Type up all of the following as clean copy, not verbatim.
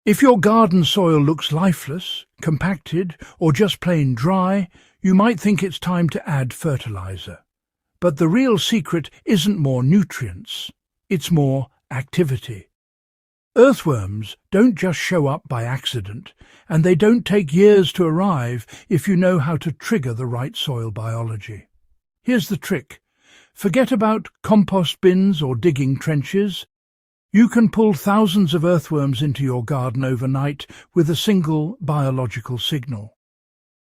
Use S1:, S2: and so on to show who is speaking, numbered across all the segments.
S1: If your garden soil looks lifeless, compacted, or just plain dry, you might think it's time to add fertilizer. But the real secret isn't more nutrients, it's more activity. Earthworms don't just show up by accident, and they don't take years to arrive if you know how to trigger the right soil biology. Here's the trick. Forget about compost bins or digging trenches. You can pull thousands of earthworms into your garden overnight with a single biological signal.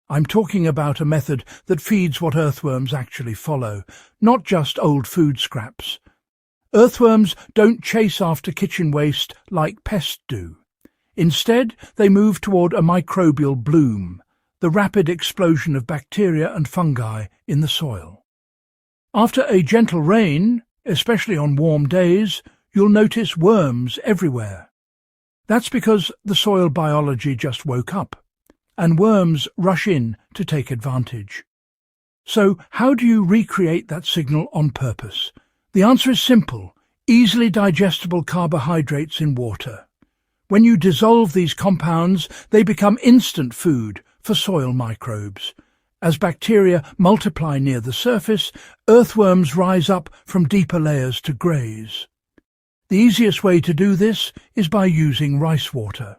S1: I'm talking about a method that feeds what earthworms actually follow, not just old food scraps. Earthworms don't chase after kitchen waste like pests do. Instead, they move toward a microbial bloom, the rapid explosion of bacteria and fungi in the soil. After a gentle rain, especially on warm days, you'll notice worms everywhere. That's because the soil biology just woke up, and worms rush in to take advantage. So how do you recreate that signal on purpose? The answer is simple: easily digestible carbohydrates in water. When you dissolve these compounds, they become instant food for soil microbes. As bacteria multiply near the surface, earthworms rise up from deeper layers to graze. The easiest way to do this is by using rice water.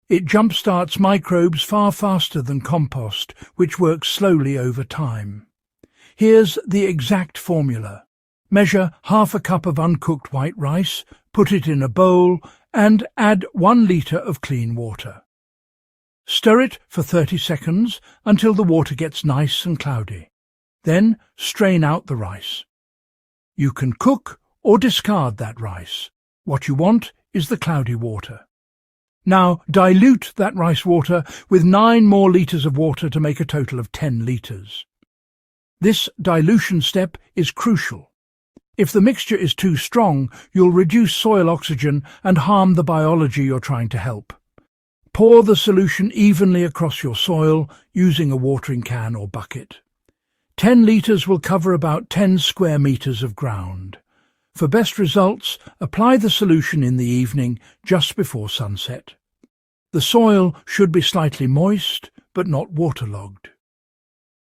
S1: It jump-starts microbes far faster than compost, which works slowly over time. Here's the exact formula. Measure half a cup of uncooked white rice, put it in a bowl, and add 1 liter of clean water. Stir it for 30 seconds until the water gets nice and cloudy. Then strain out the rice. You can cook or discard that rice. What you want is the cloudy water. Now dilute that rice water with 9 more liters of water to make a total of 10 liters. This dilution step is crucial. If the mixture is too strong, you'll reduce soil oxygen and harm the biology you're trying to help. Pour the solution evenly across your soil using a watering can or bucket. 10 liters will cover about 10 square meters of ground. For best results, apply the solution in the evening just before sunset. The soil should be slightly moist, but not waterlogged.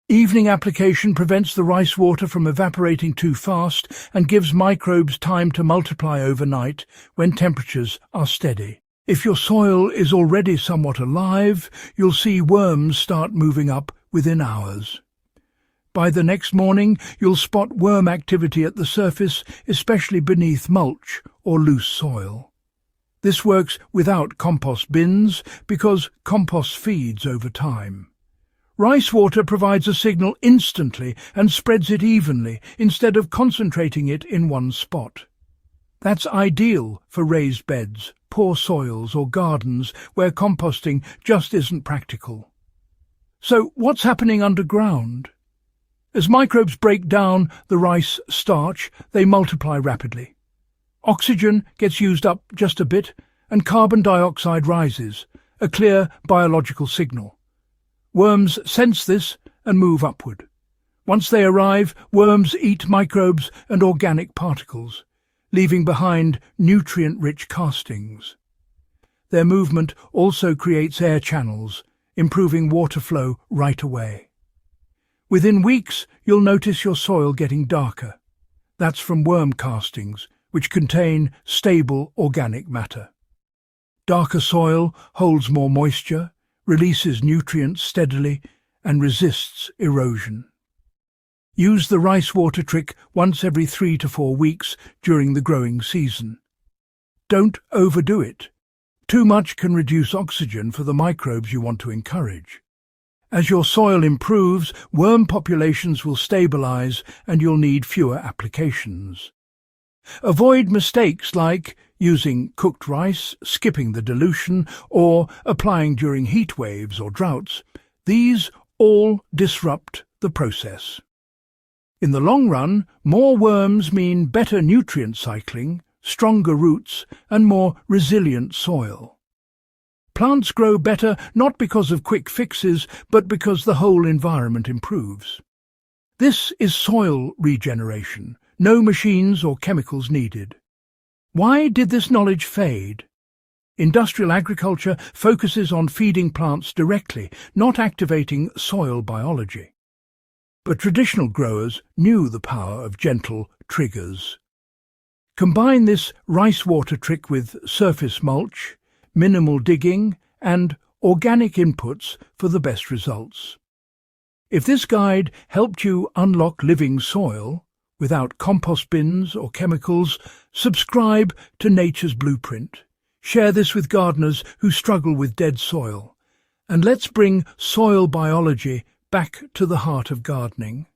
S1: Evening application prevents the rice water from evaporating too fast and gives microbes time to multiply overnight when temperatures are steady. If your soil is already somewhat alive, you'll see worms start moving up within hours. By the next morning, you'll spot worm activity at the surface, especially beneath mulch or loose soil. This works without compost bins because compost feeds over time. Rice water provides a signal instantly and spreads it evenly instead of concentrating it in one spot. That's ideal for raised beds, poor soils or gardens where composting just isn't practical. So what's happening underground? As microbes break down the rice starch, they multiply rapidly. Oxygen gets used up just a bit and carbon dioxide rises, a clear biological signal. Worms sense this and move upward. Once they arrive, worms eat microbes and organic particles, leaving behind nutrient-rich castings. Their movement also creates air channels, improving water flow right away. Within weeks, you'll notice your soil getting darker. That's from worm castings, which contain stable organic matter. Darker soil holds more moisture, releases nutrients steadily, and resists erosion. Use the rice water trick once every 3 to 4 weeks during the growing season. Don't overdo it. Too much can reduce oxygen for the microbes you want to encourage. As your soil improves, worm populations will stabilize and you'll need fewer applications. Avoid mistakes like using cooked rice, skipping the dilution, or applying during heat waves or droughts. These all disrupt the process. In the long run, more worms mean better nutrient cycling, stronger roots, and more resilient soil. Plants grow better not because of quick fixes, but because the whole environment improves. This is soil regeneration, no machines or chemicals needed. Why did this knowledge fade? Industrial agriculture focuses on feeding plants directly, not activating soil biology. But traditional growers knew the power of gentle triggers. Combine this rice water trick with surface mulch, minimal digging, and organic inputs for the best results. If this guide helped you unlock living soil without compost bins or chemicals, subscribe to Nature's Blueprint. Share this with gardeners who struggle with dead soil. And let's bring soil biology back to the heart of gardening.